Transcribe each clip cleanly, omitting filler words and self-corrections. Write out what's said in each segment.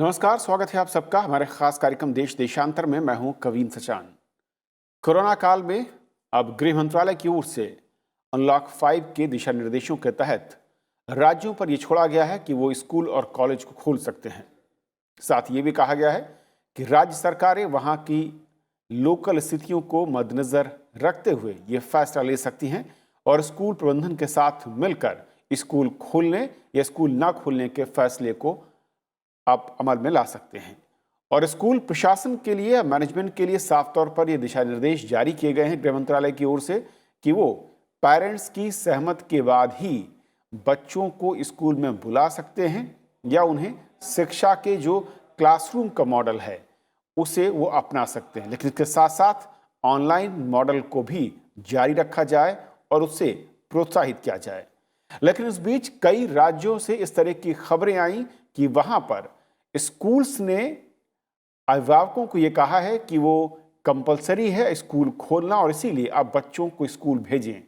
नमस्कार, स्वागत है आप सबका हमारे खास कार्यक्रम देश देशांतर में। मैं हूं कवीन सचान। कोरोना काल में अब गृह मंत्रालय की ओर से अनलॉक 5 के दिशा निर्देशों के तहत राज्यों पर यह छोड़ा गया है कि वो स्कूल और कॉलेज को खोल सकते हैं। साथ ये भी कहा गया है कि राज्य सरकारें वहां की लोकल स्थितियों को मद्देनजर रखते हुए ये फैसला ले सकती हैं और स्कूल प्रबंधन के साथ मिलकर स्कूल खोलने या स्कूल ना खोलने के फैसले को आप अमल में ला सकते हैं। और स्कूल प्रशासन के लिए, मैनेजमेंट के लिए साफ तौर पर ये दिशा निर्देश जारी किए गए हैं गृह मंत्रालय की ओर से कि वो पेरेंट्स की सहमति के बाद ही बच्चों को स्कूल में बुला सकते हैं या उन्हें शिक्षा के जो क्लासरूम का मॉडल है उसे वो अपना सकते हैं। लेकिन इसके साथ साथ ऑनलाइन मॉडल को भी जारी रखा जाए और उससे प्रोत्साहित किया जाए। लेकिन इस बीच कई राज्यों से इस तरह की खबरें आई कि वहां पर स्कूल्स ने अभिभावकों को यह कहा है कि वो कंपलसरी है स्कूल खोलना और इसीलिए आप बच्चों को स्कूल भेजें।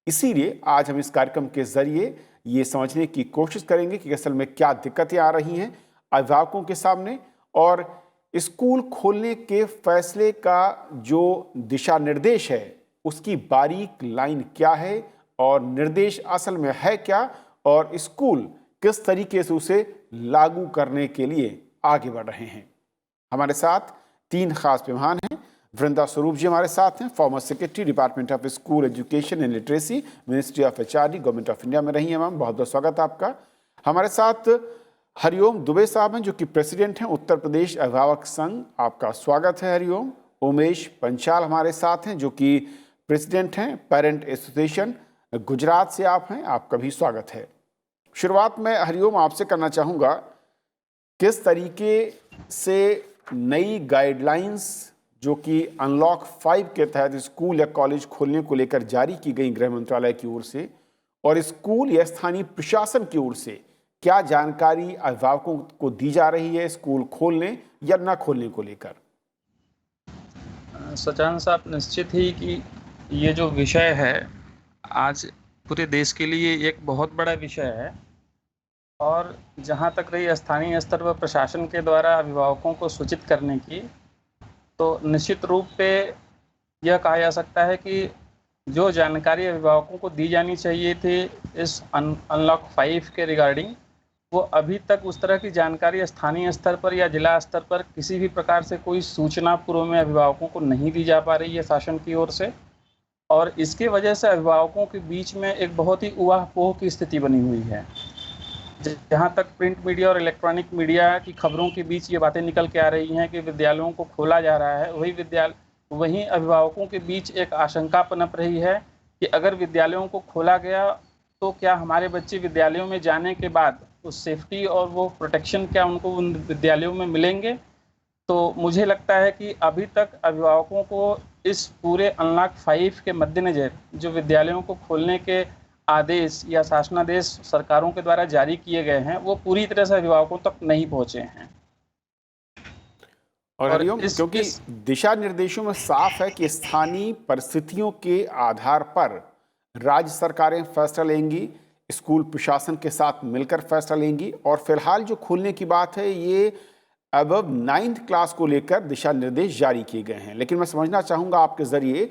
इसीलिए आज हम इस कार्यक्रम के जरिए ये समझने की कोशिश करेंगे कि असल में क्या दिक्कतें आ रही हैं अभिभावकों के सामने और स्कूल खोलने के फैसले का जो दिशा निर्देश है उसकी बारीक लाइन क्या है और निर्देश असल में है क्या और स्कूल किस तरीके से उसे लागू करने के लिए आगे बढ़ रहे हैं। हमारे साथ तीन खास मेहमान हैं। वृंदा स्वरूप जी हमारे साथ हैं, former secretary department of school education and literacy, ministry of HRD, government of India में रही हैं मैम, बहुत बहुत स्वागत है आपका। हमारे साथ हरिओम दुबे साहब हैं जो कि प्रेसिडेंट हैं उत्तर प्रदेश अभिभावक संघ, आपका स्वागत है हरिओम। उमेश पंचाल हमारे साथ हैं जो कि प्रेसिडेंट हैं पेरेंट एसोसिएशन, गुजरात से आप हैं, आपका भी स्वागत है। शुरुआत में हरिओम आपसे करना चाहूँगा, किस तरीके से नई गाइडलाइंस जो कि अनलॉक 5 के तहत स्कूल या कॉलेज खोलने को लेकर जारी की गई गृह मंत्रालय की ओर से और स्कूल या स्थानीय प्रशासन की ओर से क्या जानकारी अभिभावकों को दी जा रही है स्कूल खोलने या न खोलने को लेकर? सचान साहब, निश्चित ही कि ये जो विषय है आज पूरे देश के लिए एक बहुत बड़ा विषय है और जहाँ तक रही स्थानीय स्तर पर प्रशासन के द्वारा अभिभावकों को सूचित करने की, तो निश्चित रूप पे यह कहा जा सकता है कि जो जानकारी अभिभावकों को दी जानी चाहिए थी इस अनलॉक 5 के रिगार्डिंग, वो अभी तक उस तरह की जानकारी स्थानीय स्तर पर या जिला स्तर पर किसी भी प्रकार से कोई सूचना पूर्व में अभिभावकों को नहीं दी जा पा रही है शासन की ओर से। और इसके वजह से अभिभावकों के बीच में एक बहुत ही उहापोह की स्थिति बनी हुई है। जहाँ तक प्रिंट मीडिया और इलेक्ट्रॉनिक मीडिया की खबरों के बीच ये बातें निकल के आ रही हैं कि विद्यालयों को खोला जा रहा है, वहीं अभिभावकों के बीच एक आशंका पनप रही है कि अगर विद्यालयों को खोला गया तो क्या हमारे बच्चे विद्यालयों में जाने के बाद उस सेफ्टी और वो प्रोटेक्शन क्या उनको उन विद्यालयों में मिलेंगे। तो मुझे लगता है कि अभी तक अभिभावकों को इस पूरे अनलॉक 5 के मद्देनज़र जो विद्यालयों को खोलने के आदेश या शासनादेश सरकारों के द्वारा जारी किए गए हैं वो पूरी तरह से अभिभावकों तक नहीं पहुंचे हैं। और हरिओम, क्योंकि दिशा निर्देशों में साफ है कि स्थानीय परिस्थितियों के आधार पर राज्य सरकारें फैसला लेंगी, स्कूल प्रशासन के साथ मिलकर फैसला लेंगी और फिलहाल जो खोलने की बात है ये अबव 9th क्लास को लेकर दिशा निर्देश जारी किए गए हैं। लेकिन मैं समझना चाहूँगा आपके ज़रिए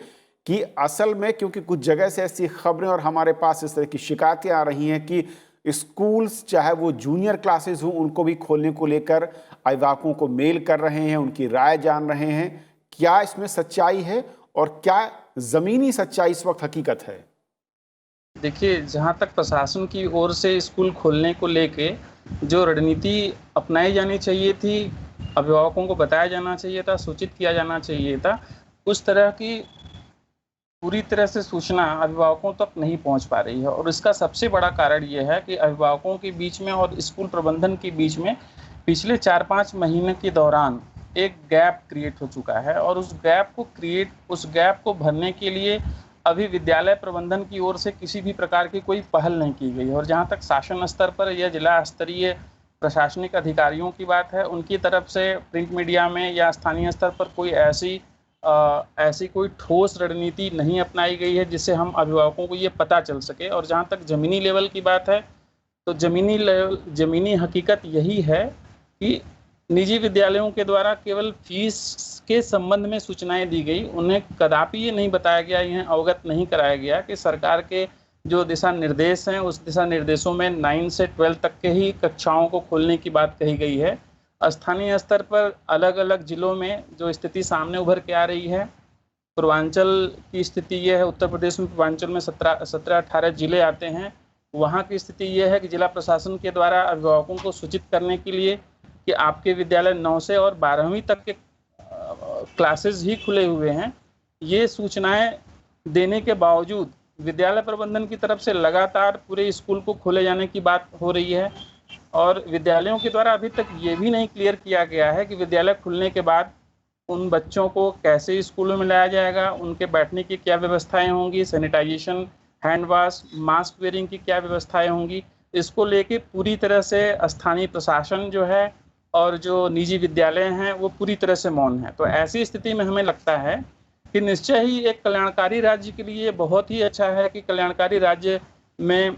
कि असल में, क्योंकि कुछ जगह से ऐसी खबरें और हमारे पास इस तरह की शिकायतें आ रही हैं कि स्कूल्स चाहे वो जूनियर क्लासेस हों उनको भी खोलने को लेकर अभिभावकों को मेल कर रहे हैं, उनकी राय जान रहे हैं। क्या इसमें सच्चाई है और क्या ज़मीनी सच्चाई इस वक्त हकीकत है? देखिए, जहाँ तक प्रशासन की ओर से स्कूल खोलने को लेके जो रणनीति अपनाई जानी चाहिए थी, अभिभावकों को बताया जाना चाहिए था, सूचित किया जाना चाहिए था, उस तरह की पूरी तरह से सूचना अभिभावकों तक नहीं पहुंच पा रही है। और इसका सबसे बड़ा कारण ये है कि अभिभावकों के बीच में और स्कूल प्रबंधन के बीच में पिछले 4-5 महीने के दौरान एक गैप क्रिएट हो चुका है और उस गैप को भरने के लिए अभी विद्यालय प्रबंधन की ओर से किसी भी प्रकार की कोई पहल नहीं की गई। और जहाँ तक शासन स्तर पर या जिला स्तरीय प्रशासनिक अधिकारियों की बात है, उनकी तरफ से प्रिंट मीडिया में या स्थानीय स्तर पर कोई ऐसी कोई ठोस रणनीति नहीं अपनाई गई है जिससे हम अभिभावकों को ये पता चल सके। और जहाँ तक ज़मीनी लेवल की बात है, तो ज़मीनी हकीकत यही है कि निजी विद्यालयों के द्वारा केवल फीस के संबंध में सूचनाएं दी गई। उन्हें कदापि ये नहीं बताया गया, इन्हें अवगत नहीं कराया गया कि सरकार के जो दिशा निर्देश हैं उस दिशा निर्देशों में 9 से 12 तक के ही कक्षाओं को खोलने की बात कही गई है। स्थानीय स्तर पर अलग अलग जिलों में जो स्थिति सामने उभर के आ रही है, पूर्वांचल की स्थिति ये है, उत्तर प्रदेश में पूर्वांचल में 17-18 जिले आते हैं। वहाँ की स्थिति ये है कि जिला प्रशासन के द्वारा अभिभावकों को सूचित करने के लिए कि आपके विद्यालय 9 से और 12वीं तक के क्लासेस ही खुले हुए हैं, ये सूचनाएं देने के बावजूद विद्यालय प्रबंधन की तरफ से लगातार पूरे स्कूल को खोले जाने की बात हो रही है। और विद्यालयों के द्वारा अभी तक ये भी नहीं क्लियर किया गया है कि विद्यालय खुलने के बाद उन बच्चों को कैसे स्कूलों में लाया जाएगा, उनके बैठने की क्या व्यवस्थाएं होंगी, sanitization, hand wash, mask wearing की क्या व्यवस्थाएं होंगी। इसको लेके पूरी तरह से स्थानीय प्रशासन जो है और जो निजी विद्यालय हैं वो पूरी तरह से मौन है। तो ऐसी स्थिति में हमें लगता है कि निश्चय ही एक कल्याणकारी राज्य के लिए बहुत ही अच्छा है कि कल्याणकारी राज्य में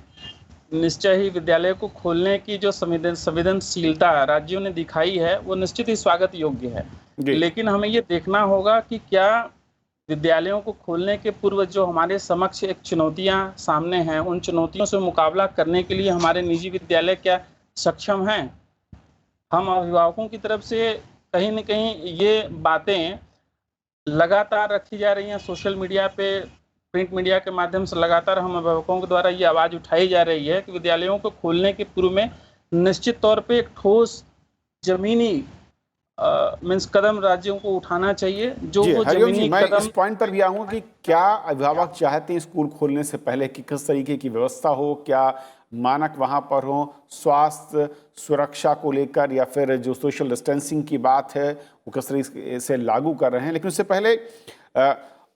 निश्चय ही विद्यालय को खोलने की जो संवेदनशीलता राज्यों ने दिखाई है वो निश्चित ही स्वागत योग्य है। जी। लेकिन हमें ये देखना होगा कि क्या विद्यालयों को खोलने के पूर्व जो हमारे समक्ष एक चुनौतियां सामने हैं, उन चुनौतियों से मुकाबला करने के लिए हमारे निजी विद्यालय क्या सक्षम हैं। हम अभिभावकों की तरफ से कहीं न कहीं ये बातें लगातार रखी जा रही हैं सोशल मीडिया पे, प्रिंट मीडिया के माध्यम से लगातार हम अभिभावकों के द्वारा ये आवाज़ उठाई जा रही है कि विद्यालयों को खोलने के पूर्व में निश्चित तौर पे एक ठोस ज़मीनी मीन्स कदम राज्यों को उठाना चाहिए, जो जी वो हरिओम जी, ज़मीनी मैं कदम। इस पॉइंट पर भी आऊंगा कि क्या अभिभावक चाहते हैं स्कूल खोलने से पहले कि किस तरीके की व्यवस्था हो, क्या मानक वहां पर हो, स्वास्थ्य सुरक्षा को लेकर, या फिर जो सोशल डिस्टेंसिंग की बात है वो किस तरीके से लागू कर रहे हैं। लेकिन उससे पहले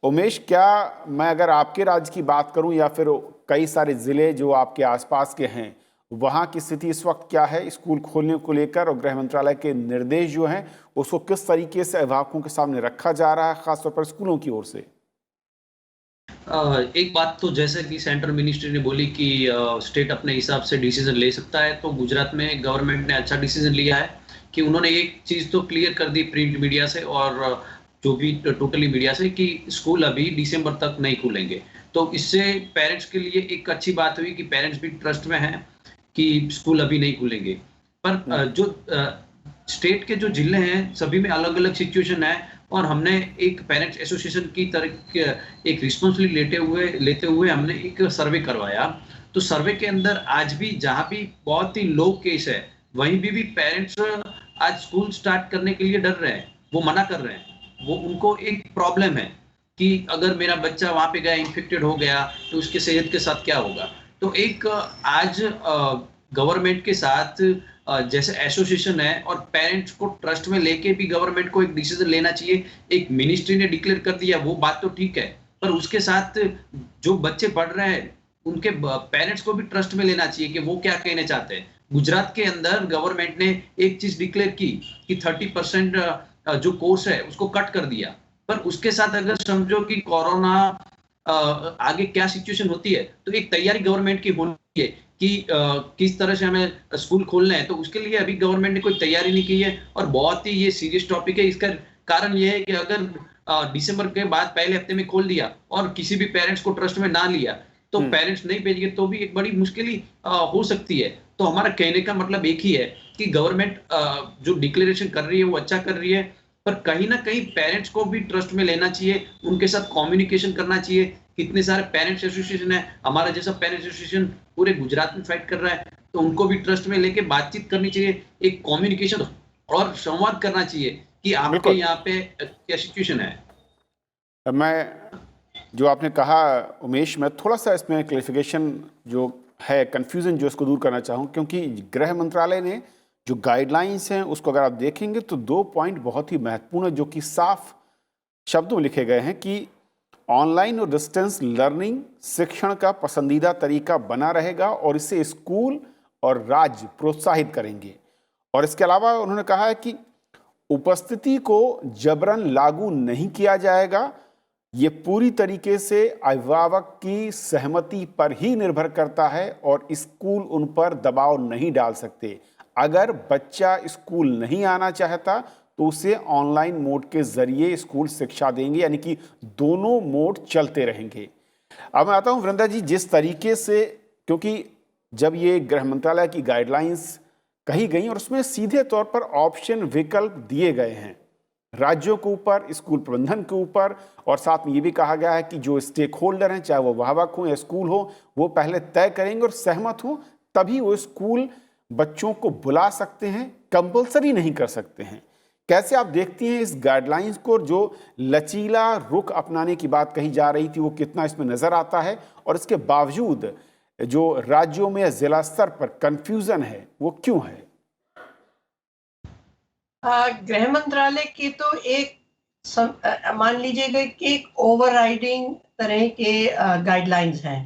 उमेश, क्या मैं अगर आपके राज्य की बात करूं या फिर कई सारे ज़िले जो आपके आसपास के हैं, वहाँ की स्थिति इस वक्त क्या है स्कूल खोलने को लेकर, और गृह मंत्रालय के निर्देश जो हैं उसको किस तरीके से अभिभावकों के सामने रखा जा रहा है, खासतौर पर स्कूलों की ओर से? एक बात तो जैसे कि सेंट्रल मिनिस्ट्री ने बोली कि स्टेट अपने हिसाब से डिसीजन ले सकता है, तो गुजरात में गवर्नमेंट ने अच्छा डिसीजन लिया है कि उन्होंने एक चीज़ तो क्लियर कर दी प्रिंट मीडिया से और जो भी टोटली मीडिया से कि स्कूल अभी दिसंबर तक नहीं खुलेंगे। तो इससे पेरेंट्स के लिए एक अच्छी बात हुई कि पेरेंट्स भी ट्रस्ट में हैं कि स्कूल अभी नहीं खुलेंगे। पर जो स्टेट के जो जिले हैं सभी में अलग-अलग सिचुएशन है और हमने एक पेरेंट्स एसोसिएशन की तरह एक रिस्पॉन्सिबिलिटी लेते हुए हमने एक सर्वे करवाया। तो सर्वे के अंदर आज भी जहाँ भी बहुत ही लो केस है, वहीं भी पेरेंट्स आज स्कूल स्टार्ट करने के लिए डर रहे हैं, वो मना कर रहे हैं। वो उनको एक प्रॉब्लम है कि अगर मेरा बच्चा वहाँ पे गया इन्फेक्टेड हो गया तो उसके सेहत के साथ क्या होगा। तो एक आज गवर्नमेंट के साथ जैसे एसोसिएशन है और पेरेंट्स को ट्रस्ट में लेके भी गवर्नमेंट को एक डिसीजन लेना चाहिए। एक मिनिस्ट्री ने डिक्लेयर कर दिया वो बात तो ठीक है, पर उसके साथ जो बच्चे पढ़ रहे हैं उनके पेरेंट्स को भी ट्रस्ट में लेना चाहिए कि वो क्या कहना चाहते हैं। गुजरात के अंदर गवर्नमेंट ने एक चीज डिक्लेयर की कि 30% जो कोर्स है उसको कट कर दिया, पर उसके साथ अगर समझो कि कोरोना आगे क्या सिचुएशन होती है तो एक तैयारी गवर्नमेंट की होनी है कि किस तरह से हमें स्कूल खोलना है। तो उसके लिए अभी गवर्नमेंट ने कोई तैयारी नहीं की है और बहुत ही ये सीरियस टॉपिक है। इसका कारण ये है कि अगर दिसंबर के बाद पहले हफ्ते में खोल दिया और किसी भी पेरेंट्स को ट्रस्ट में ना लिया तो पेरेंट्स नहीं भेजेंगे तो भी एक बड़ी मुश्किल हो सकती है। तो हमारा कहने का मतलब एक ही है कि गवर्नमेंट जो डिक्लेरेशन कर रही है वो अच्छा कर रही है, पर कहीं ना कहीं पेरेंट्स को भी ट्रस्ट में लेना चाहिए, उनके साथ कम्युनिकेशन करना चाहिए। कितने सारे पेरेंट्स एसोसिएशन है, हमारा जैसा पेरेंट्स एसोसिएशन पूरे गुजरात में फाइट कर रहा है, तो उनको भी ट्रस्ट में लेके बातचीत करनी चाहिए, एक कम्युनिकेशन और संवाद करना चाहिए कि आपके यहाँ पे क्या सिचुएशन है। मैं जो आपने कहा उमेश, मैं थोड़ा सा इसमें क्लैरिफिकेशन जो है, कंफ्यूजन जो इसको दूर करना चाहूँ, क्योंकि गृह मंत्रालय ने जो गाइडलाइंस हैं उसको अगर आप देखेंगे तो 2 पॉइंट बहुत ही महत्वपूर्ण है जो कि साफ शब्दों में लिखे गए हैं कि ऑनलाइन और डिस्टेंस लर्निंग शिक्षण का पसंदीदा तरीका बना रहेगा और इसे स्कूल और राज्य प्रोत्साहित करेंगे। और इसके अलावा उन्होंने कहा है कि उपस्थिति को जबरन लागू नहीं किया जाएगा, ये पूरी तरीके से अभिभावक की सहमति पर ही निर्भर करता है और स्कूल उन पर दबाव नहीं डाल सकते। अगर बच्चा स्कूल नहीं आना चाहता तो उसे ऑनलाइन मोड के जरिए स्कूल शिक्षा देंगे, यानी कि दोनों मोड चलते रहेंगे। अब मैं आता हूं वृंदा जी, जिस तरीके से, क्योंकि जब ये गृह मंत्रालय की गाइडलाइंस कही गई और उसमें सीधे तौर पर ऑप्शन विकल्प दिए गए हैं राज्यों के ऊपर, स्कूल प्रबंधन के ऊपर, और साथ में ये भी कहा गया है कि जो स्टेक होल्डर हैं, चाहे वो अभिभावक हो या स्कूल हो, वो पहले तय करेंगे और सहमत हो तभी वो स्कूल बच्चों को बुला सकते हैं, कंपल्सरी नहीं कर सकते हैं। कैसे आप देखती हैं इस गाइडलाइंस को? जो लचीला रुख अपनाने की बात कही जा रही थी वो कितना इसमें नजर आता है, और इसके बावजूद जो राज्यों में जिला स्तर पर कंफ्यूजन है वो क्यों है? गृह मंत्रालय की तो मान लीजिएगा कि एक ओवरराइडिंग तरह के गाइडलाइंस हैं,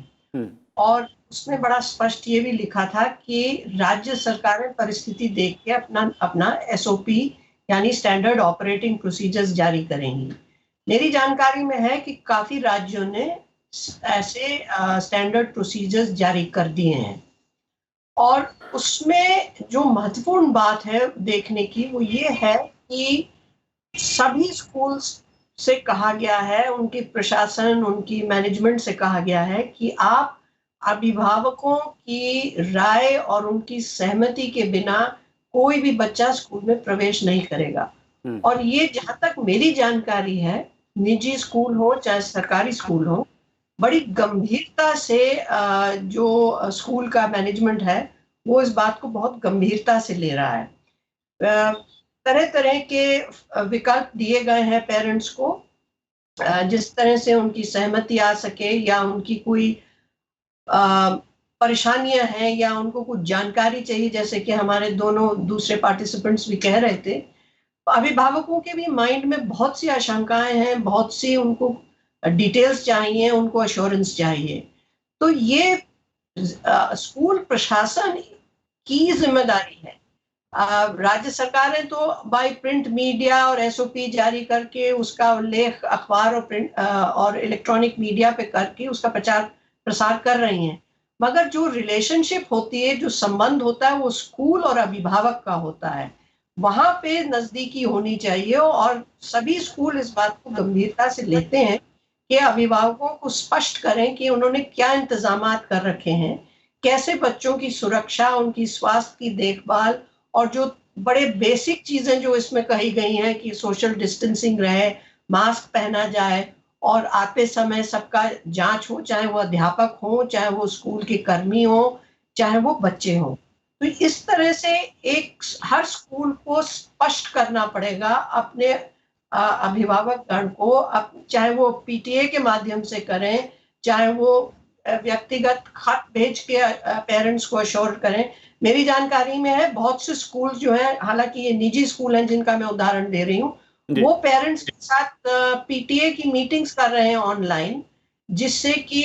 और उसमें बड़ा स्पष्ट ये भी लिखा था कि राज्य सरकारें परिस्थिति देख के अपना एसओपी यानी स्टैंडर्ड ऑपरेटिंग प्रोसीजर्स जारी करेंगी। मेरी जानकारी में है कि काफी राज्यों ने ऐसे स्टैंडर्ड प्रोसीजर्स जारी कर दिए हैं, और उसमें जो महत्वपूर्ण बात है देखने की वो ये है कि सभी स्कूल्स से कहा गया है, उनकी प्रशासन, उनकी मैनेजमेंट से कहा गया है कि आप अभिभावकों की राय और उनकी सहमति के बिना कोई भी बच्चा स्कूल में प्रवेश नहीं करेगा। और ये जहां तक मेरी जानकारी है, निजी स्कूल हो चाहे सरकारी स्कूल हो, बड़ी गंभीरता से जो स्कूल का मैनेजमेंट है वो इस बात को बहुत गंभीरता से ले रहा है। तरह तरह के विकल्प दिए गए हैं पेरेंट्स को, जिस तरह से उनकी सहमति आ सके, या उनकी कोई परेशानियां हैं या उनको कुछ जानकारी चाहिए, जैसे कि हमारे दोनों दूसरे पार्टिसिपेंट्स भी कह रहे थे। अभिभावकों के भी माइंड में बहुत सी आशंकाएं हैं, बहुत सी उनको डिटेल्स चाहिए, उनको अश्योरेंस चाहिए। तो ये स्कूल प्रशासन की जिम्मेदारी है। राज्य सरकारें तो बाय प्रिंट मीडिया और एसओपी जारी करके उसका उल्लेख अखबार और प्रिंट और इलेक्ट्रॉनिक मीडिया पे करके उसका प्रचार प्रसार कर रही हैं, मगर जो रिलेशनशिप होती है, जो संबंध होता है, वो स्कूल और अभिभावक का होता है। वहां पे नजदीकी होनी चाहिए, और सभी स्कूल इस बात को गंभीरता से लेते हैं कि अभिभावकों को स्पष्ट करें कि उन्होंने क्या इंतजामात कर रखे हैं, कैसे बच्चों की सुरक्षा, उनकी स्वास्थ्य की देखभाल, और जो बड़े बेसिक चीजें जो इसमें कही गई हैं कि सोशल डिस्टेंसिंग रहे, मास्क पहना जाए, और आते समय सबका जांच हो, चाहे वो अध्यापक हो, चाहे वो स्कूल के कर्मी हो, चाहे वो बच्चे हो। तो इस तरह से हर स्कूल को स्पष्ट करना पड़ेगा अपने अभिभावक गण को, चाहे वो पीटीए के माध्यम से करें, चाहे वो व्यक्तिगत खत भेज के पेरेंट्स को अश्योर करें। मेरी जानकारी में है बहुत से स्कूल जो है, हालांकि ये निजी स्कूल हैं जिनका मैं उदाहरण दे रही हूँ, वो पेरेंट्स के साथ पीटीए की मीटिंग्स कर रहे हैं ऑनलाइन, जिससे कि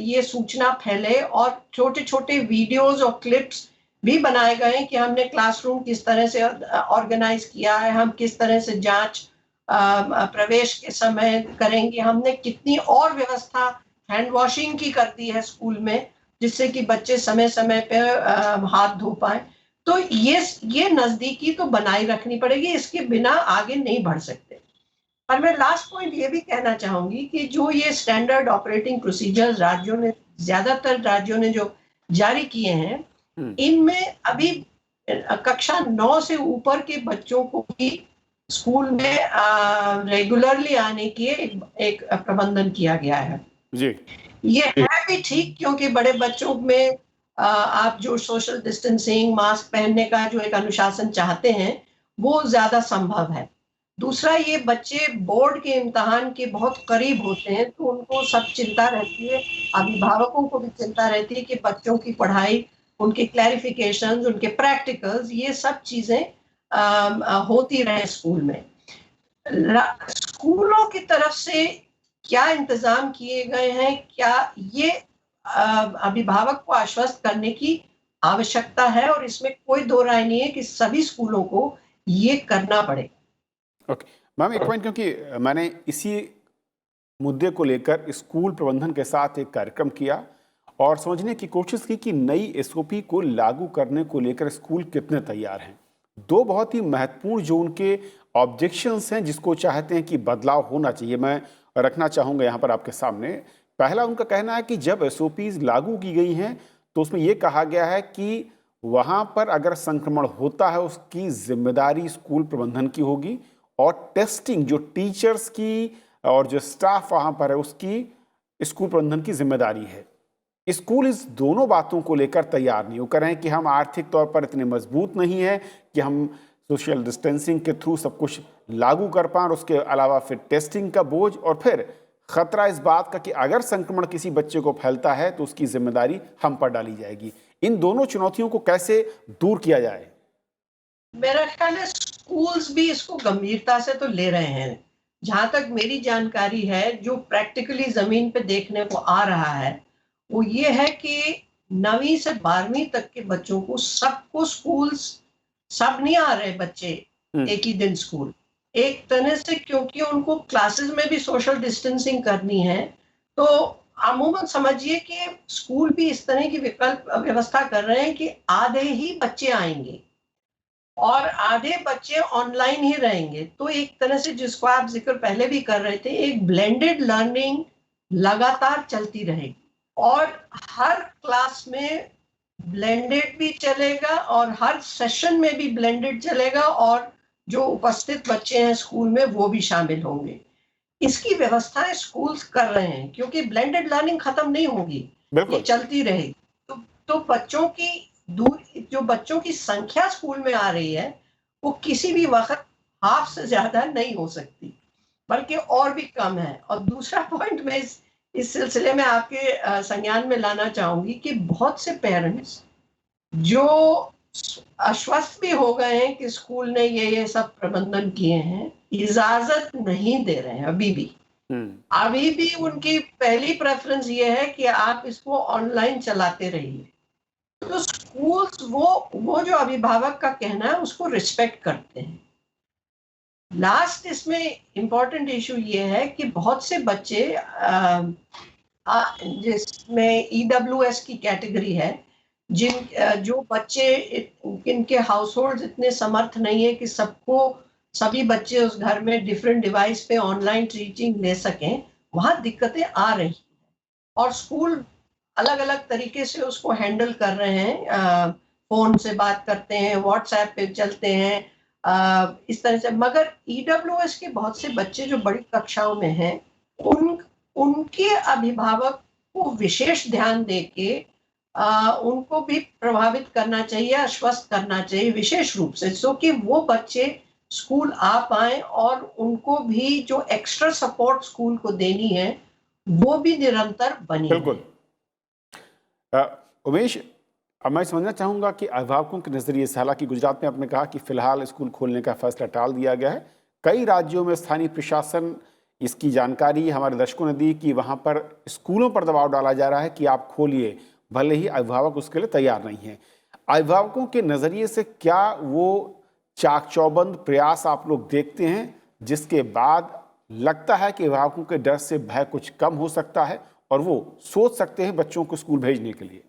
ये सूचना फैले, और छोटे छोटे वीडियोस और क्लिप्स भी बनाए गए हैं कि हमने क्लासरूम किस तरह से ऑर्गेनाइज किया है, हम किस तरह से जांच प्रवेश के समय करेंगे, हमने कितनी और व्यवस्था हैंड वॉशिंग की कर दी है स्कूल में, जिससे कि बच्चे समय समय पे हाथ धो पाए। तो ये नजदीकी तो बनाए रखनी पड़ेगी, इसके बिना आगे नहीं बढ़ सकते। और मैं लास्ट पॉइंट ये भी कहना चाहूंगी कि जो ये स्टैंडर्ड ऑपरेटिंग प्रोसीजर्स ज्यादातर राज्यों ने जो जारी किए हैं, इनमें अभी कक्षा 9 से ऊपर के बच्चों को भी स्कूल में रेगुलरली आने की एक प्रबंधन किया गया है जी। ये है भी ठीक, क्योंकि बड़े बच्चों में आप जो सोशल डिस्टेंसिंग, मास्क पहनने का जो एक अनुशासन चाहते हैं, वो ज्यादा संभव है। दूसरा, ये बच्चे बोर्ड के इम्तिहान के बहुत करीब होते हैं, तो उनको सब चिंता रहती है, अभिभावकों को भी चिंता रहती है कि बच्चों की पढ़ाई, उनके क्लैरिफिकेशंस, उनके प्रैक्टिकल्स, ये सब चीजें होती रहे स्कूल में। स्कूलों की तरफ से क्या इंतजाम किए गए हैं, क्या ये अभिभावक को आश्वस्त करने की आवश्यकता है, और इसमें कोई दो राय नहीं है कि सभी स्कूलों को ये करना पड़ेगा। ओके मैम, एक पॉइंट, क्योंकि मैंने इसी मुद्दे को लेकर स्कूल प्रबंधन के साथ एक कार्यक्रम किया और समझने की कोशिश की कि नई एसओपी को लागू करने को लेकर स्कूल कितने तैयार हैं। दो बहुत ही महत्वपूर्ण जो उनके ऑब्जेक्शंस हैं जिसको चाहते हैं कि बदलाव होना चाहिए, मैं रखना चाहूँगा यहाँ पर आपके सामने। पहला उनका कहना है कि जब एसओपीज लागू की गई हैं तो उसमें ये कहा गया है कि वहाँ पर अगर संक्रमण होता है उसकी जिम्मेदारी स्कूल प्रबंधन की होगी, और टेस्टिंग जो टीचर्स की और जो स्टाफ वहाँ पर है उसकी स्कूल प्रबंधन की जिम्मेदारी है। स्कूल इस दोनों बातों को लेकर तैयार नहीं, वो कह रहे हैं कि हम आर्थिक तौर पर इतने मजबूत नहीं है कि हम सोशल डिस्टेंसिंग के थ्रू सब कुछ लागू कर पाएं, और उसके अलावा फिर टेस्टिंग का बोझ, और फिर खतरा इस बात का कि अगर संक्रमण किसी बच्चे को फैलता है तो उसकी जिम्मेदारी हम पर डाली जाएगी। इन दोनों चुनौतियों को कैसे दूर किया जाए? मेरा ख्याल है स्कूल्स भी इसको गंभीरता से तो ले रहे हैं। जहां तक मेरी जानकारी है, जो प्रैक्टिकली जमीन पे देखने को आ रहा है वो ये है कि 9वीं से 12वीं तक के बच्चों को सबको स्कूल्स, सब नहीं आ रहे बच्चे एक ही दिन स्कूल, एक तरह से, क्योंकि उनको क्लासेस में भी सोशल डिस्टेंसिंग करनी है। तो अमूमन समझिए कि स्कूल भी इस तरह की विकल्प व्यवस्था कर रहे हैं कि आधे ही बच्चे आएंगे और आधे बच्चे ऑनलाइन ही रहेंगे। तो एक तरह से, जिसको आप जिक्र पहले भी कर रहे थे, एक ब्लेंडेड लर्निंग लगातार चलती रहेगी और हर क्लास में ब्लेंडेड भी चलेगा और हर सेशन में भी ब्लेंडेड चलेगा, और जो उपस्थित बच्चे हैं स्कूल में वो भी शामिल होंगे। इसकी व्यवस्थाएं स्कूल्स कर रहे हैं क्योंकि ब्लेंडेड लर्निंग खत्म नहीं होगी, ये चलती रहेगी। तो बच्चों की जो बच्चों की संख्या स्कूल में आ रही है वो किसी भी वक्त हाफ से ज्यादा नहीं हो सकती, बल्कि और भी कम है। और दूसरा पॉइंट मैं इस सिलसिले में आपके संज्ञान में लाना चाहूंगी कि बहुत से पेरेंट्स जो आश्वस्त भी हो गए हैं कि स्कूल ने ये सब प्रबंधन किए हैं, इजाजत नहीं दे रहे हैं अभी भी। अभी भी उनकी पहली प्रेफरेंस ये है कि आप इसको ऑनलाइन चलाते रहिए। तो स्कूल्स वो जो अभिभावक का कहना है उसको रिस्पेक्ट करते हैं। लास्ट इसमें इम्पोर्टेंट इशू ये है कि बहुत से बच्चे जिसमें EWS की कैटेगरी है, जो बच्चे इनके हाउस होल्ड इतने समर्थ नहीं है कि सभी बच्चे उस घर में डिफरेंट डिवाइस पे ऑनलाइन टीचिंग ले सकें, वहां दिक्कतें आ रही हैं और स्कूल अलग अलग तरीके से उसको हैंडल कर रहे हैं। फोन से बात करते हैं, व्हाट्सएप पे चलते हैं, इस तरह से। मगर EWS के बहुत से बच्चे जो बड़ी कक्षाओं में हैं, उनके अभिभावक को विशेष ध्यान देके उनको भी प्रभावित करना चाहिए, आश्वस्त करना चाहिए विशेष रूप से, सो कि वो बच्चे स्कूल आ पाए और उनको भी जो एक्स्ट्रा सपोर्ट स्कूल को देनी है वो भी निरंतर बनी बिल्कुल। उमेश, अब मैं समझना चाहूँगा कि अभिभावकों के नज़रिए से, हालांकि गुजरात में आपने कहा कि फिलहाल स्कूल खोलने का फैसला टाल दिया गया है, कई राज्यों में स्थानीय प्रशासन इसकी जानकारी हमारे दर्शकों ने दी कि वहाँ पर स्कूलों पर दबाव डाला जा रहा है कि आप खोलिए, भले ही अभिभावक उसके लिए तैयार नहीं है। अभिभावकों के नज़रिए से क्या वो चाक चौबंद प्रयास आप लोग देखते हैं जिसके बाद लगता है कि अभिभावकों के डर से भय कुछ कम हो सकता है और वो सोच सकते हैं बच्चों को स्कूल भेजने के लिए?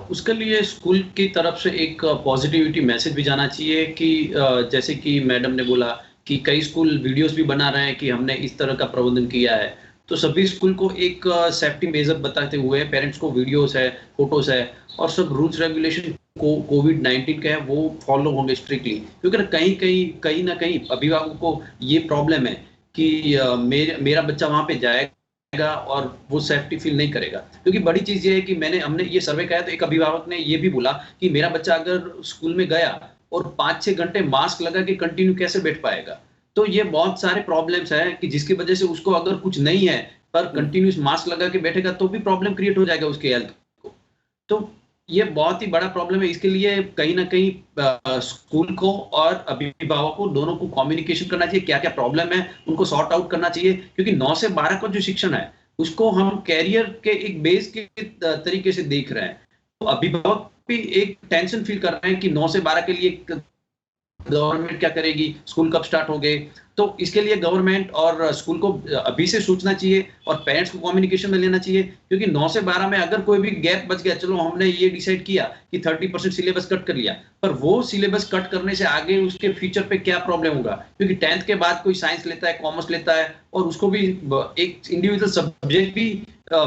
उसके लिए स्कूल की तरफ से एक पॉजिटिविटी मैसेज भी जाना चाहिए कि जैसे कि मैडम ने बोला कि कई स्कूल वीडियोस भी बना रहे हैं कि हमने इस तरह का प्रबंधन किया है, तो सभी स्कूल को एक सेफ्टी मेजर बताते हुए पेरेंट्स को वीडियोस है, फोटोस है और सब रूल्स रेगुलेशन को कोविड-19 के है वो फॉलो होंगे स्ट्रिक्टली। क्योंकि कहीं ना कहीं अभिभावकों को ये प्रॉब्लम है कि मेरा बच्चा वहाँ पे जाएगा और वो सेफ्टी फील नहीं करेगा। क्योंकि बड़ी चीज ये है कि हमने ये सर्वे किया तो एक अभिभावक ने ये भी बोला कि मेरा बच्चा अगर स्कूल में गया और 5-6 घंटे मास्क लगा के कंटिन्यू कैसे बैठ पाएगा। तो ये बहुत सारे प्रॉब्लम्स हैं कि जिसकी वजह से उसको अगर कुछ नहीं है पर कंटिन्यूस मास्क लगा के बैठेगा तो भी प्रॉब्लम क्रिएट हो जाएगा उसके हेल्थ को। तो ये बहुत ही बड़ा प्रॉब्लम है। इसके लिए कहीं ना कहीं स्कूल को और अभिभावकों दोनों को कम्युनिकेशन करना चाहिए, क्या क्या प्रॉब्लम है उनको सॉर्ट आउट करना चाहिए। क्योंकि 9 से 12 का जो शिक्षण है उसको हम कैरियर के एक बेस के तरीके से देख रहे हैं। तो अभिभावक भी एक टेंशन फील कर रहे हैं कि 9 से 12 के लिए गवर्नमेंट क्या करेगी, स्कूल कब स्टार्ट हो गए। तो इसके लिए गवर्नमेंट और स्कूल को अभी से सोचना चाहिए और पेरेंट्स को कम्युनिकेशन में लेना चाहिए, क्योंकि 9 से 12 में अगर कोई भी गैप बच गया, चलो हमने ये डिसाइड किया कि 30% सिलेबस कट कर लिया, पर वो सिलेबस कट करने से आगे उसके फ्यूचर पे क्या प्रॉब्लम होगा, क्योंकि 10th के बाद कोई साइंस लेता है, कॉमर्स लेता है, और उसको भी एक इंडिविजुअल सब्जेक्ट भी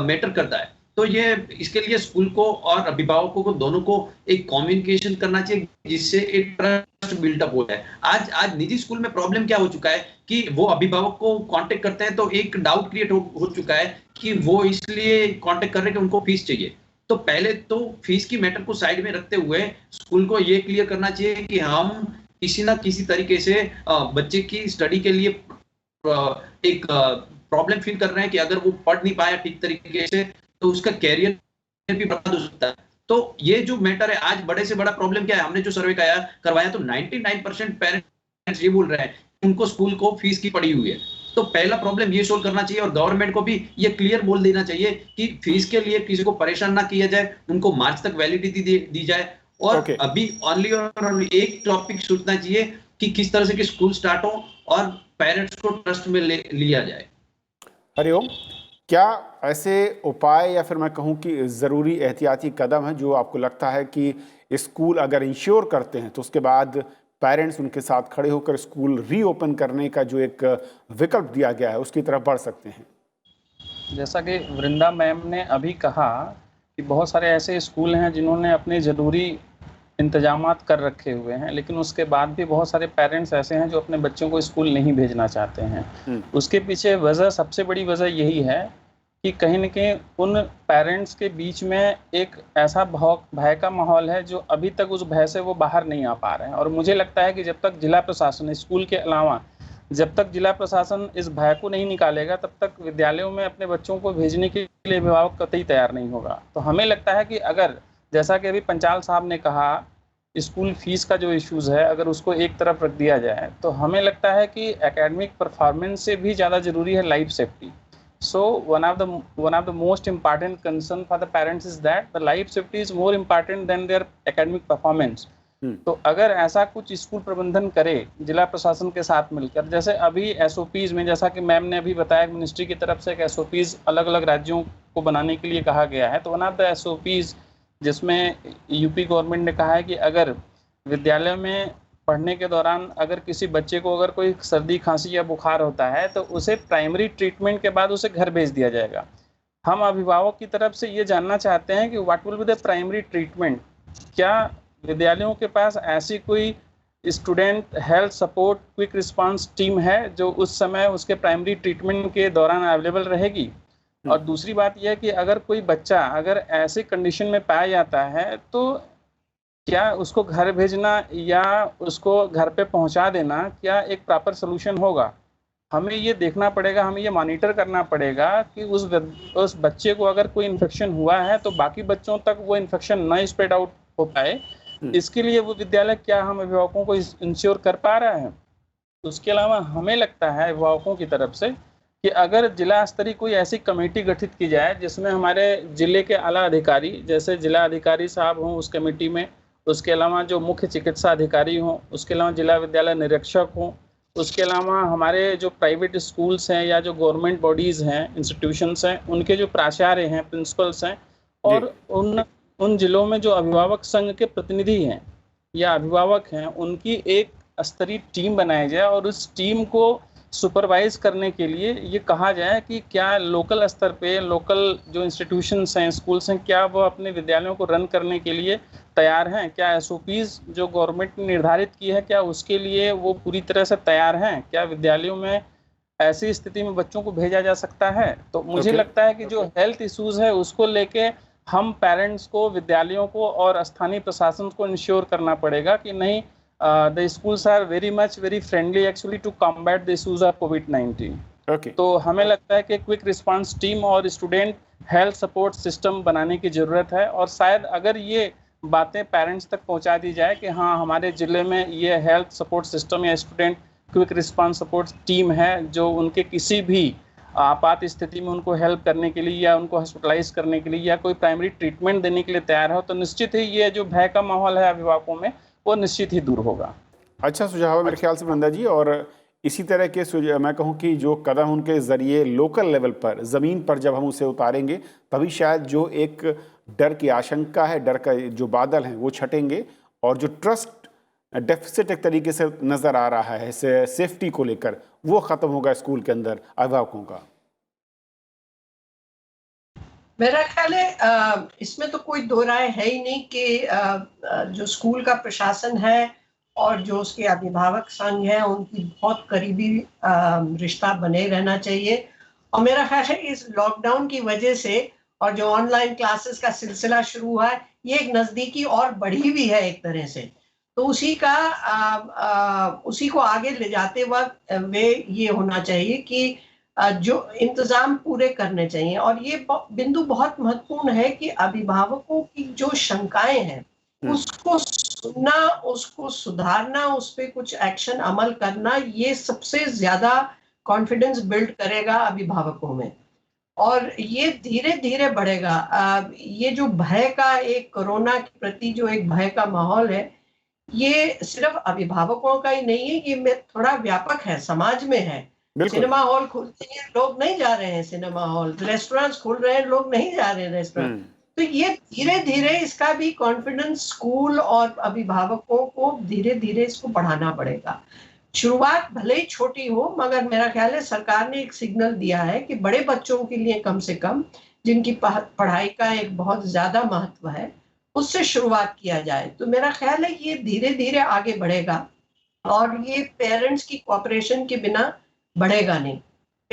मैटर करता है। तो ये इसके लिए स्कूल को और अभिभावकों को दोनों को एक कम्युनिकेशन करना चाहिए, जिससे एक ट्रस्ट बिल्डअप हो जाए। आज निजी स्कूल में प्रॉब्लम क्या हो चुका है कि वो अभिभावक को कांटेक्ट करते हैं तो एक डाउट क्रिएट हो चुका है कि वो इसलिए कांटेक्ट कर रहे हैं कि उनको फीस चाहिए। तो पहले तो फीस की मैटर को साइड में रखते हुए स्कूल को ये क्लियर करना चाहिए कि हम किसी ना किसी तरीके से बच्चे की स्टडी के लिए एक प्रॉब्लम फील कर रहे हैं कि अगर वो पढ़ नहीं पाया ठीक तरीके से तो उसका कैरियर भी बर्बाद हो सकता है। तो ये जो मैटर है, आज बड़े से बड़ा प्रॉब्लम क्या है, हमने जो सर्वे करवाया तो 99% पेरेंट्स ये बोल रहे हैं उनको स्कूल को फीस की पड़ी हुई है। तो पहला प्रॉब्लम ये सोल्व करना चाहिए और गवर्नमेंट को भी ये क्लियर बोल देना चाहिए कि फीस के लिए किसी को परेशान ना किया जाए, उनको मार्च तक वैलिडिटी दी जाए। और अभी ओनली एक टॉपिक सोचना चाहिए कि किस तरह से कि स्कूल स्टार्ट हो और पेरेंट्स को ट्रस्ट में लिया जाए। हरिओम, क्या ऐसे उपाय या फिर मैं कहूं कि ज़रूरी एहतियाती कदम है जो आपको लगता है कि स्कूल अगर इंश्योर करते हैं तो उसके बाद पेरेंट्स उनके साथ खड़े होकर स्कूल रीओपन करने का जो एक विकल्प दिया गया है उसकी तरफ बढ़ सकते हैं? जैसा कि वृंदा मैम ने अभी कहा कि बहुत सारे ऐसे स्कूल हैं जिन्होंने अपने ज़रूरी इंतजामात कर रखे हुए हैं, लेकिन उसके बाद भी बहुत सारे पेरेंट्स ऐसे हैं जो अपने बच्चों को स्कूल नहीं भेजना चाहते हैं। उसके पीछे वजह, सबसे बड़ी वजह यही है कि कहीं न कहीं उन पेरेंट्स के बीच में एक ऐसा भय का माहौल है जो अभी तक उस भय से वो बाहर नहीं आ पा रहे हैं। और मुझे लगता है कि जब तक जिला प्रशासन, स्कूल के अलावा जब तक जिला प्रशासन इस भय को नहीं निकालेगा तब तक विद्यालयों में अपने बच्चों को भेजने के लिए अभिभावक कतई तैयार नहीं होगा। तो हमें लगता है कि अगर, जैसा कि अभी पंचाल साहब ने कहा, स्कूल फीस का जो इश्यूज़ है अगर उसको एक तरफ रख दिया जाए तो हमें लगता है कि एकेडमिक परफॉर्मेंस से भी ज़्यादा ज़रूरी है life safety. So one of the most important concern for the parents is that the life safety is more important than their academic performance. तो अगर ऐसा कुछ स्कूल प्रबंधन करे जिला प्रशासन के साथ मिलकर, जैसे अभी SOPs में, जैसा कि मैम ने अभी बताया, मिनिस्ट्री की तरफ से एक SOPs अलग अलग राज्यों को बनाने के लिए कहा गया है। तो वन ऑफ द SOPs जिसमें यूपी गवर्नमेंट ने कहा है कि अगर विद्यालय में पढ़ने के दौरान अगर किसी बच्चे को अगर कोई सर्दी, खांसी या बुखार होता है तो उसे प्राइमरी ट्रीटमेंट के बाद उसे घर भेज दिया जाएगा। हम अभिभावक की तरफ से ये जानना चाहते हैं कि what will be the primary treatment. क्या विद्यालयों के पास ऐसी कोई student health support quick response team है जो उस समय उसके प्राइमरी ट्रीटमेंट के दौरान अवेलेबल रहेगी? और दूसरी बात यह कि अगर कोई बच्चा अगर ऐसे कंडीशन में पाया जाता है तो क्या उसको घर भेजना या उसको घर पे पहुंचा देना क्या एक प्रॉपर सोल्यूशन होगा? हमें ये देखना पड़ेगा, हमें ये मॉनिटर करना पड़ेगा कि उस बच्चे को अगर कोई इन्फेक्शन हुआ है तो बाकी बच्चों तक वो इन्फेक्शन न स्प्रेड आउट हो पाए। इसके लिए वो विद्यालय क्या हम अभिभावकों को इंश्योर कर पा रहे हैं? उसके अलावा हमें लगता है अभिभावकों की तरफ से कि अगर जिला स्तरीय कोई ऐसी कमेटी गठित की जाए जिसमें हमारे जिले के आला अधिकारी, जैसे जिला अधिकारी साहब हों उस कमेटी में, उसके अलावा जो मुख्य चिकित्सा अधिकारी हों, उसके अलावा जिला विद्यालय निरीक्षक हों, उसके अलावा हमारे जो प्राइवेट स्कूल्स हैं या जो गवर्नमेंट बॉडीज़ हैं, इंस्टीट्यूशंस हैं, उनके जो प्राचार्य हैं, प्रिंसिपल्स हैं, और उन जिलों में जो अभिभावक संघ के प्रतिनिधि हैं या अभिभावक हैं, उनकी एक स्तरीय टीम बनाई जाए और उस टीम को सुपरवाइज करने के लिए ये कहा जाए कि क्या लोकल स्तर पे लोकल जो इंस्टीट्यूशंस हैं, स्कूल्स हैं, क्या वो अपने विद्यालयों को रन करने के लिए तैयार हैं? क्या SOPs जो गवर्नमेंट ने निर्धारित की है क्या उसके लिए वो पूरी तरह से तैयार हैं? क्या विद्यालयों में ऐसी स्थिति में बच्चों को भेजा जा सकता है? तो मुझे लगता है कि जो हेल्थ इश्यूज है उसको लेके हम पेरेंट्स को, विद्यालयों को और स्थानीय प्रशासन को इंश्योर करना पड़ेगा कि नहीं, the schools are very friendly actually to combat the issues of COVID-19. तो हमें लगता है कि क्विक रिस्पांस टीम और स्टूडेंट हेल्थ सपोर्ट सिस्टम बनाने की ज़रूरत है। और शायद अगर ये बातें पेरेंट्स तक पहुंचा दी जाए कि हाँ हमारे ज़िले में ये हेल्थ सपोर्ट सिस्टम या student quick response support team है जो उनके किसी भी आपात स्थिति में उनको हेल्प करने के लिए या उनको हॉस्पिटलाइज करने के लिए या कोई प्राइमरी ट्रीटमेंट देने के लिए तैयार हो, तो निश्चित ही ये जो भय का माहौल है अभिभावकों में वो निश्चित ही दूर होगा। अच्छा सुझाव है मेरे ख्याल से वृंदा जी। और इसी तरह के मैं कहूँ कि जो कदम उनके ज़रिए लोकल लेवल पर, ज़मीन पर जब हम उसे उतारेंगे, तभी शायद जो एक डर की आशंका है, डर का जो बादल हैं वो छटेंगे, और जो ट्रस्ट डेफिसिट एक तरीके से नज़र आ रहा है सेफ्टी को लेकर, वो ख़त्म होगा स्कूल के अंदर अभिभावकों का। मेरा ख्याल है इसमें तो कोई दो राय है ही नहीं कि जो स्कूल का प्रशासन है और जो उसके अभिभावक संघ है उनकी बहुत करीबी रिश्ता बने रहना चाहिए। और मेरा ख्याल है इस लॉकडाउन की वजह से और जो ऑनलाइन क्लासेस का सिलसिला शुरू हुआ है, ये एक नज़दीकी और बढ़ी भी है एक तरह से। तो उसी को आगे ले जाते वक्त वे ये होना चाहिए कि जो इंतजाम पूरे करने चाहिए। और ये बिंदु बहुत महत्वपूर्ण है कि अभिभावकों की जो शंकाएं हैं उसको सुनना, उसको सुधारना, उस पे कुछ एक्शन अमल करना, ये सबसे ज्यादा कॉन्फिडेंस बिल्ड करेगा अभिभावकों में, और ये धीरे धीरे बढ़ेगा। ये जो भय का एक कोरोना के प्रति जो एक भय का माहौल है, ये सिर्फ अभिभावकों का ही नहीं है, ये थोड़ा व्यापक है, समाज में है। सिनेमा हॉल खुलते हैं, लोग नहीं जा रहे हैं सिनेमा हॉल, रेस्टोरेंट्स खुल रहे हैं, लोग नहीं जा रहे हैं रेस्टोरेंट। तो ये धीरे धीरे इसका भी कॉन्फिडेंस स्कूल और अभिभावकों को धीरे धीरे इसको बढ़ाना पड़ेगा। शुरुआत भले ही छोटी हो, मगर मेरा ख्याल है सरकार ने एक सिग्नल दिया है कि बड़े बच्चों के लिए कम से कम, जिनकी पढ़ाई का एक बहुत ज्यादा महत्व है, उससे शुरुआत किया जाए। तो मेरा ख्याल है ये धीरे धीरे आगे बढ़ेगा और ये पेरेंट्स की कोऑपरेशन के बिना बढ़ेगा नहीं।